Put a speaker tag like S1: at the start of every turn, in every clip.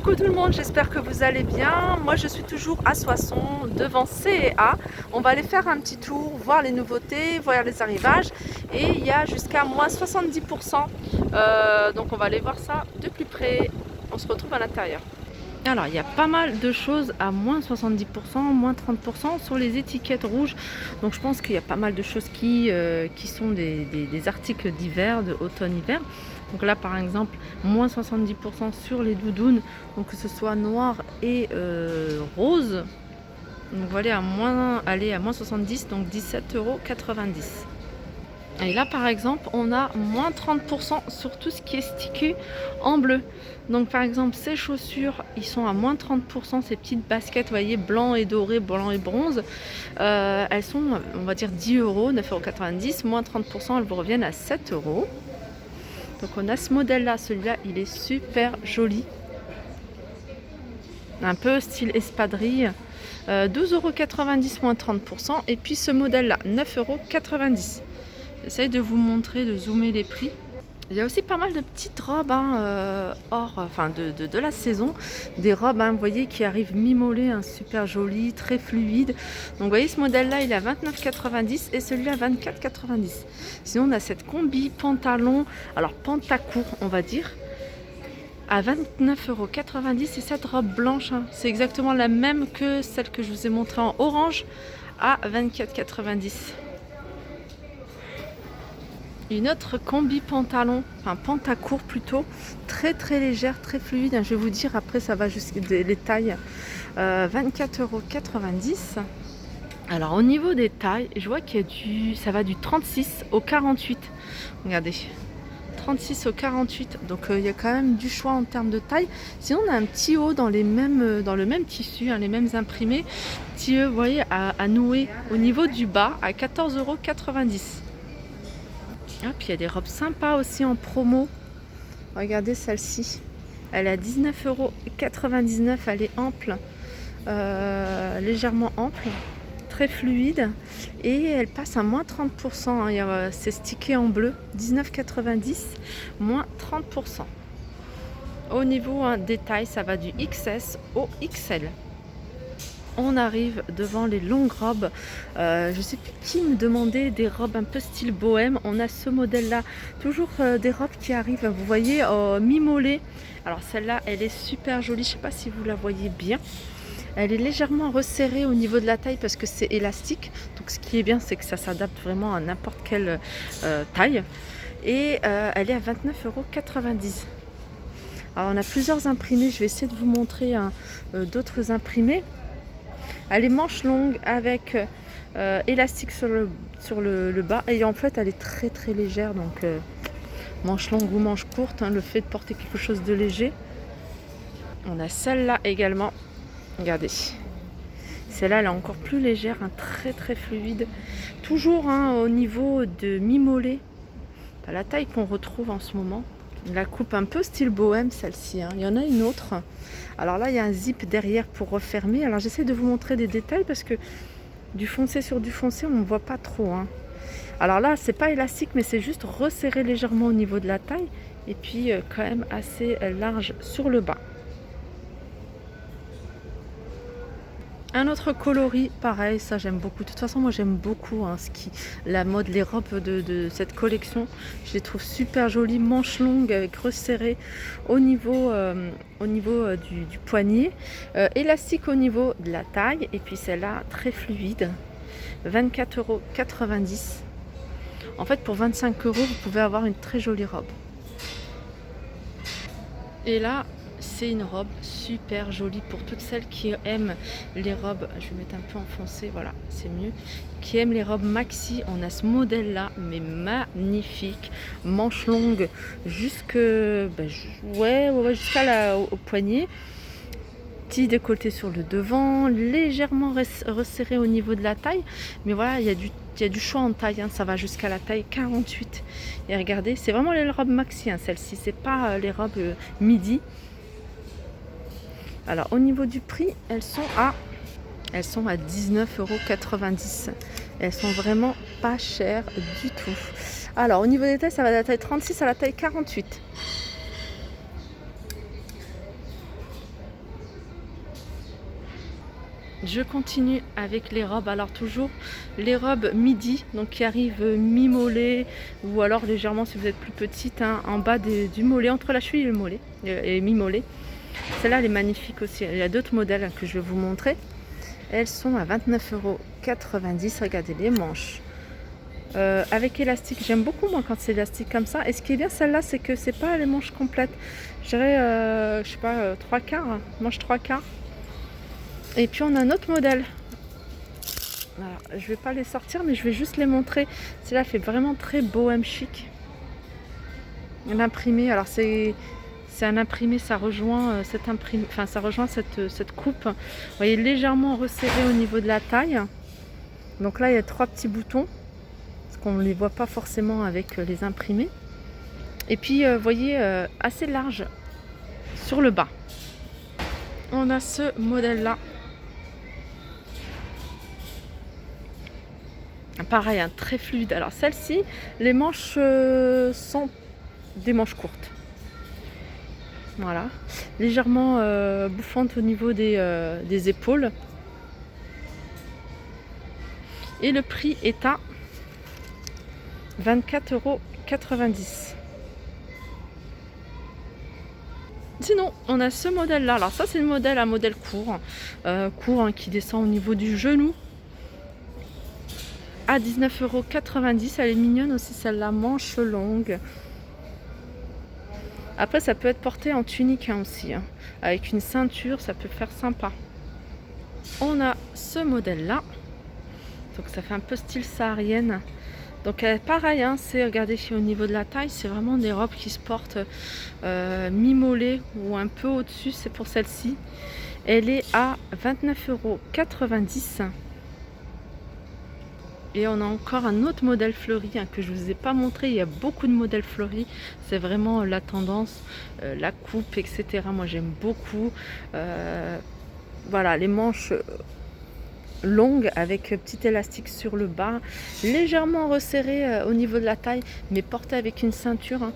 S1: Coucou tout le monde, j'espère que vous allez bien. Moi je suis toujours à Soissons devant C&A. On va aller faire un petit tour, voir les nouveautés, voir les arrivages. Et il y a jusqu'à moins 70%. Donc on va aller voir ça de plus près. On se retrouve à l'intérieur. Alors il y a pas mal de choses à moins 70%, moins 30% sur les étiquettes rouges. Donc je pense qu'il y a pas mal de choses qui sont des articles d'hiver, de automne-hiver. Donc là par exemple, moins 70% sur les doudounes, donc que ce soit noir et rose. Donc on va aller à moins 70, donc 17,90 €. Et là par exemple on a moins 30% sur tout ce qui est stické en bleu. Donc par exemple ces chaussures ils sont à moins 30%, ces petites baskets vous voyez blanc et doré, blanc et bronze, elles sont on va dire 10 €, 9,90 €, moins 30% elles vous reviennent à 7 €. Donc on a ce modèle là, celui-là il est super joli, un peu style espadrille, 12,90 € moins 30%. Et puis ce modèle là 9,90 €. J'essaye de vous montrer, de zoomer les prix. Il y a aussi pas mal de petites robes de la saison. Des robes, vous voyez, qui arrivent mi-mollées, super jolies, très fluides. Donc vous voyez, ce modèle-là, il est à 29,90 € et celui-là à 24,90 €. Sinon, on a cette combi pantalon, alors pantacourt, on va dire, à 29,90 € et cette robe blanche, c'est exactement la même que celle que je vous ai montrée en orange à 24,90 €. Une autre combi pantalon, enfin pantacourt plutôt, très très légère, très fluide. Je vais vous dire après, ça va jusqu'à les tailles. 24,90 €. Alors au niveau des tailles, je vois qu'il y a ça va du 36 au 48. Regardez, 36 au 48. Donc il y a quand même du choix en termes de taille. Sinon on a un petit haut dans le même tissu, les mêmes imprimés. Petit haut, vous voyez, à nouer au niveau du bas à 14,90 €. Ah, puis il y a des robes sympas aussi en promo. Regardez celle-ci. Elle est à 19,99 €. Elle est ample, légèrement ample, très fluide. Et elle passe à moins 30%. C'est stické en bleu. 19,90 €, moins 30%. Au niveau des tailles, ça va du XS au XL. On arrive devant les longues robes. Je sais plus qui me demandait des robes un peu style bohème. On a ce modèle là, toujours des robes qui arrivent, vous voyez, mi-mollet. Alors celle-là elle est super jolie, je sais pas si vous la voyez bien. Elle est légèrement resserrée au niveau de la taille parce que c'est élastique. Donc ce qui est bien, c'est que ça s'adapte vraiment à n'importe quelle taille. Et elle est à 29,90 €. Alors on a plusieurs imprimés, je vais essayer de vous montrer d'autres imprimés. Elle est manche longue avec élastique sur le bas, et en fait elle est très très légère, donc manche longue ou manche courte, le fait de porter quelque chose de léger. On a celle-là également, regardez, celle-là elle est encore plus légère, très très fluide, toujours au niveau de mi-mollet, la taille qu'on retrouve en ce moment. La coupe un peu style bohème celle-ci, il y en a une autre. Alors là il y a un zip derrière pour refermer. Alors j'essaie de vous montrer des détails parce que du foncé sur du foncé on ne voit pas trop. Alors là c'est pas élastique mais c'est juste resserré légèrement au niveau de la taille. Et puis quand même assez large sur le bas. Un autre coloris, pareil, ça j'aime beaucoup. De toute façon, moi j'aime beaucoup la mode, les robes de cette collection. Je les trouve super jolies, manches longues avec resserré au niveau du poignet, élastique au niveau de la taille. Et puis celle-là, très fluide, 24,90 €. En fait, pour 25 €, vous pouvez avoir une très jolie robe. Et là, c'est une robe super jolie pour toutes celles qui aiment les robes. Je vais mettre un peu enfoncé, voilà, c'est mieux. Qui aiment les robes maxi. On a ce modèle là, mais magnifique, manche longue jusqu'au poignet. Petit décolleté sur le devant, légèrement resserré au niveau de la taille. Mais voilà, il y a du choix en taille, ça va jusqu'à la taille 48. Et regardez, c'est vraiment les robes maxi, celle-ci, c'est pas les robes midi. Alors au niveau du prix, elles sont à 19,90 €. Elles sont vraiment pas chères du tout. Alors au niveau des tailles, ça va de la taille 36 à la taille 48. Je continue avec les robes. Alors toujours les robes midi, donc qui arrivent mi-mollet ou alors légèrement si vous êtes plus petite, hein, en bas du mollet, entre la cheville et le mollet, et mi-mollet. Celle-là elle est magnifique aussi. Il y a d'autres modèles hein, que je vais vous montrer. Elles sont à 29,90 €. Regardez les manches. Avec élastique, j'aime beaucoup moi quand c'est élastique comme ça. Et ce qui est bien celle-là, c'est que c'est pas les manches complètes. Je dirais, je sais pas, 3/4, hein, manche 3/4. Et puis on a un autre modèle. Alors, je vais pas les sortir, mais je vais juste les montrer. Celle-là fait vraiment très bohème chic. Un imprimé, alors c'est un imprimé, ça rejoint cette imprimé, enfin ça rejoint cette coupe. Vous voyez, légèrement resserré au niveau de la taille. Donc là il y a 3 petits boutons, parce qu'on ne les voit pas forcément avec les imprimés. Et puis vous voyez, assez large sur le bas. On a ce modèle là. Pareil, hein, très fluide. Alors celle-ci, les manches sont des manches courtes. Voilà, légèrement bouffante au niveau des épaules. Et le prix est à 24,90 €. Sinon, on a ce modèle-là. Alors ça, c'est un modèle court, hein, qui descend au niveau du genou. À 19,90 €. Elle est mignonne aussi, celle-là, manche longue. Après, ça peut être porté en tunique hein, aussi, hein. Avec une ceinture, ça peut faire sympa. On a ce modèle-là. Donc ça fait un peu style saharienne. Donc pareil, hein, regardez au niveau de la taille, c'est vraiment des robes qui se portent mi-mollet ou un peu au-dessus, c'est pour celle-ci. Elle est à 29,90 €. Et on a encore un autre modèle fleuri hein, que je ne vous ai pas montré. Il y a beaucoup de modèles fleuris. C'est vraiment la tendance, la coupe, etc. Moi j'aime beaucoup. Voilà, les manches longues avec petit élastique sur le bas, légèrement resserré au niveau de la taille, mais porté avec une ceinture. Hein,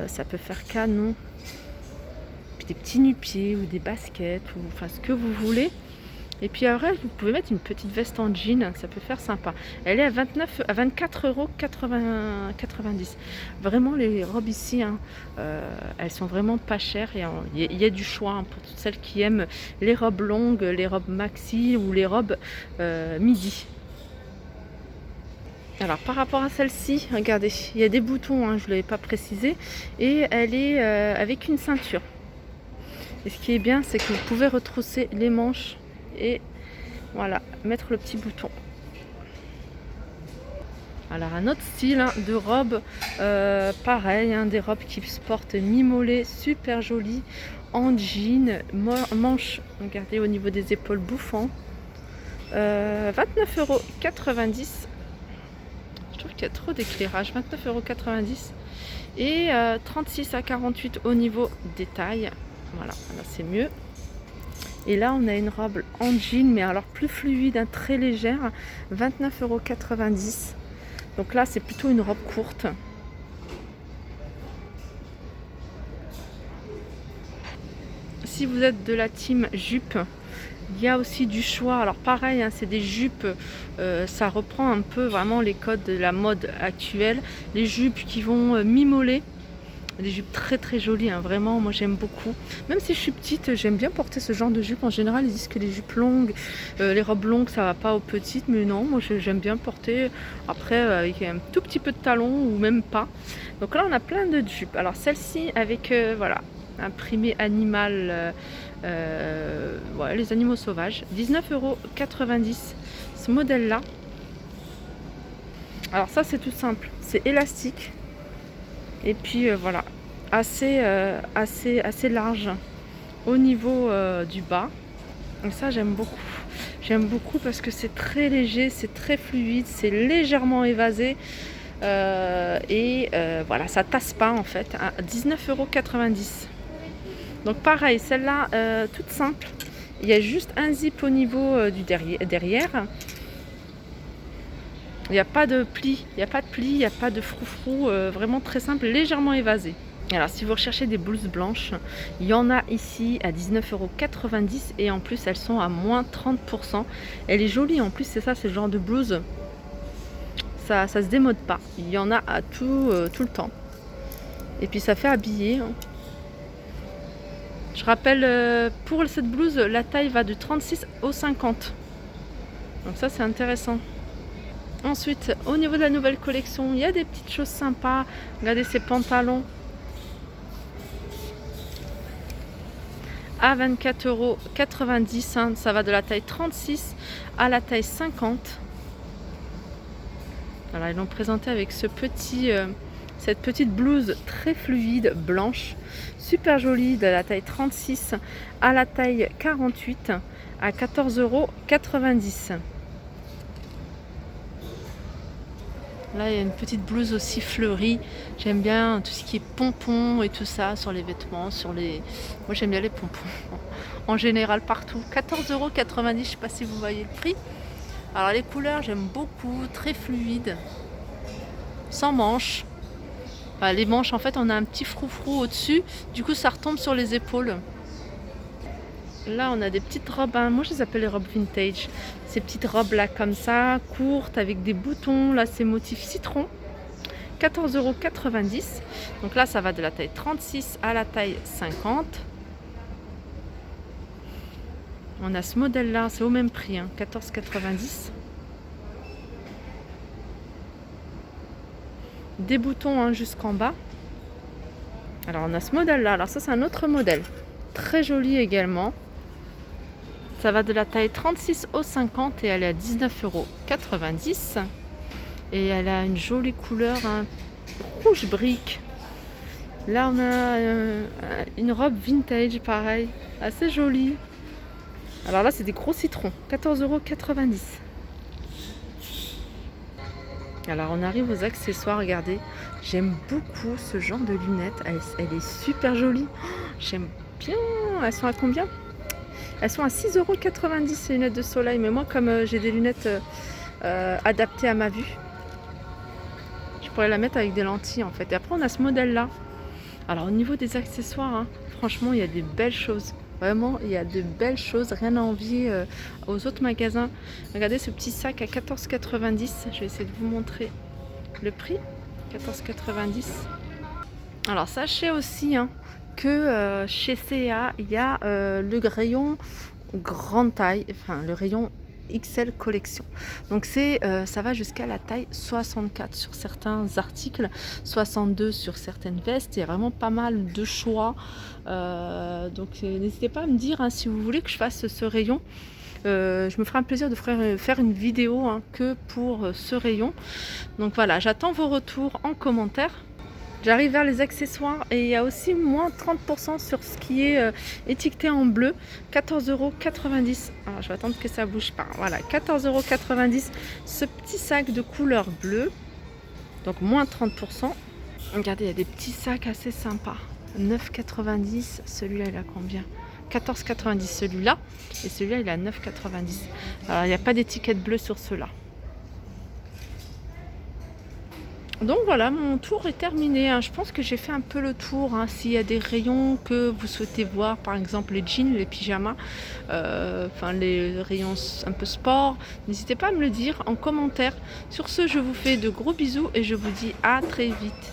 S1: ça peut faire canon. Puis des petits nu-pieds ou des baskets, ou enfin ce que vous voulez. Et puis après, vous pouvez mettre une petite veste en jean, ça peut faire sympa. Elle est à 24,90 €. Vraiment, les robes ici, hein, elles sont vraiment pas chères. Il y a du choix hein, pour toutes celles qui aiment les robes longues, les robes maxi ou les robes midi. Alors par rapport à celle-ci, regardez, il y a des boutons, hein, je ne l'avais pas précisé, et elle est avec une ceinture. Et ce qui est bien, c'est que vous pouvez retrousser les manches et voilà, mettre le petit bouton. Alors un autre style hein, de robe, pareil, hein, des robes qui se portent mi-mollet, super jolies, en jean, manches, regardez au niveau des épaules bouffant. 29,90 €. Je trouve qu'il y a trop d'éclairage, 29,90 €. Et 36 à 48 au niveau des tailles. Voilà, là c'est mieux. Et là, on a une robe en jean, mais alors plus fluide, hein, très légère, 29,90 €. Donc là, c'est plutôt une robe courte. Si vous êtes de la team jupe, il y a aussi du choix. Alors pareil, hein, c'est des jupes, ça reprend un peu vraiment les codes de la mode actuelle. Les jupes qui vont mi-mollet. Des jupes très très jolies, hein, vraiment, moi j'aime beaucoup. Même si je suis petite, j'aime bien porter ce genre de jupe. En général, ils disent que les jupes longues, les robes longues, ça va pas aux petites. Mais non, moi j'aime bien porter, après avec un tout petit peu de talon ou même pas. Donc là, on a plein de jupes. Alors celle-ci avec, voilà, imprimé animal, voilà, les animaux sauvages. 19,90 € ce modèle-là. Alors ça, c'est tout simple. C'est élastique. Et puis voilà, assez large au niveau du bas. Et ça j'aime beaucoup. J'aime beaucoup parce que c'est très léger, c'est très fluide, c'est légèrement évasé. Voilà, ça tasse pas en fait. À 19,90 €. Donc pareil, celle-là, toute simple. Il y a juste un zip au niveau du derrière. Il n'y a pas de pli, il n'y a pas de froufrou, vraiment très simple, légèrement évasé. Alors si vous recherchez des blouses blanches, il y en a ici à 19,90 € et en plus elles sont à moins 30%. Elle est jolie en plus, c'est ça, c'est le genre de blouse. Ça se démode pas. Il y en a à tout le temps. Et puis ça fait habiller. Hein. Je rappelle, pour cette blouse, la taille va de 36 au 50. Donc ça c'est intéressant. Ensuite, au niveau de la nouvelle collection, il y a des petites choses sympas. Regardez ces pantalons à 24,90 €. Hein. Ça va de la taille 36 à la taille 50. Voilà, ils l'ont présenté avec cette petite blouse très fluide, blanche, super jolie, de la taille 36 à la taille 48 à 14,90 €. Là, il y a une petite blouse aussi fleurie. J'aime bien tout ce qui est pompons et tout ça sur les vêtements, Moi, j'aime bien les pompons. En général, partout. 14,90 €, je ne sais pas si vous voyez le prix. Alors, les couleurs, j'aime beaucoup. Très fluide. Sans manches. Enfin, les manches, en fait, on a un petit froufrou au-dessus. Du coup, ça retombe sur les épaules. Là, on a des petites robes, hein. Moi je les appelle les robes vintage. Ces petites robes là comme ça, courtes, avec des boutons. Là, c'est motif citron. 14,90 €. Donc là, ça va de la taille 36 à la taille 50. On a ce modèle là, c'est au même prix, hein, 14,90 €. Des boutons, hein, jusqu'en bas. Alors on a ce modèle là. Alors ça, c'est un autre modèle. Très joli également. Ça va de la taille 36 au 50 et elle est à 19,90 €. Et elle a une jolie couleur, hein, rouge brique. Là, on a une robe vintage, pareil, assez jolie. Alors là, c'est des gros citrons, 14,90 €. Alors, on arrive aux accessoires, regardez. J'aime beaucoup ce genre de lunettes. Elle est super jolie. Oh, j'aime bien. Elles sont à combien ? Elles sont à 6,90 € ces lunettes de soleil. Mais moi, comme j'ai des lunettes adaptées à ma vue, je pourrais la mettre avec des lentilles en fait. Et après, on a ce modèle-là. Alors, au niveau des accessoires, hein, franchement, il y a des belles choses. Vraiment, il y a de belles choses. Rien à envier aux autres magasins. Regardez ce petit sac à 14,90 €. Je vais essayer de vous montrer le prix. 14,90 €. Alors, sachez aussi, hein, que chez C&A, il y a le rayon grande taille, enfin le rayon XL collection. Donc ça va jusqu'à la taille 64 sur certains articles, 62 sur certaines vestes. Il y a vraiment pas mal de choix. Donc n'hésitez pas à me dire, hein, si vous voulez que je fasse ce rayon. Je me ferai un plaisir de faire une vidéo, hein, que pour ce rayon. Donc voilà, j'attends vos retours en commentaire. J'arrive vers les accessoires et il y a aussi moins 30% sur ce qui est étiqueté en bleu, 14,90 €. Alors je vais attendre que ça bouge pas. Voilà, 14,90 €, ce petit sac de couleur bleue, donc moins 30%. Regardez, il y a des petits sacs assez sympas. 9,90 €, celui-là il a combien ? 14,90 € celui-là, et celui-là il est à 9,90 €. Alors il n'y a pas d'étiquette bleue sur ceux-là. Donc voilà, mon tour est terminé, hein. Je pense que j'ai fait un peu le tour, hein. S'il y a des rayons que vous souhaitez voir, par exemple les jeans, les pyjamas, enfin les rayons un peu sport, n'hésitez pas à me le dire en commentaire. Sur ce, je vous fais de gros bisous et je vous dis à très vite.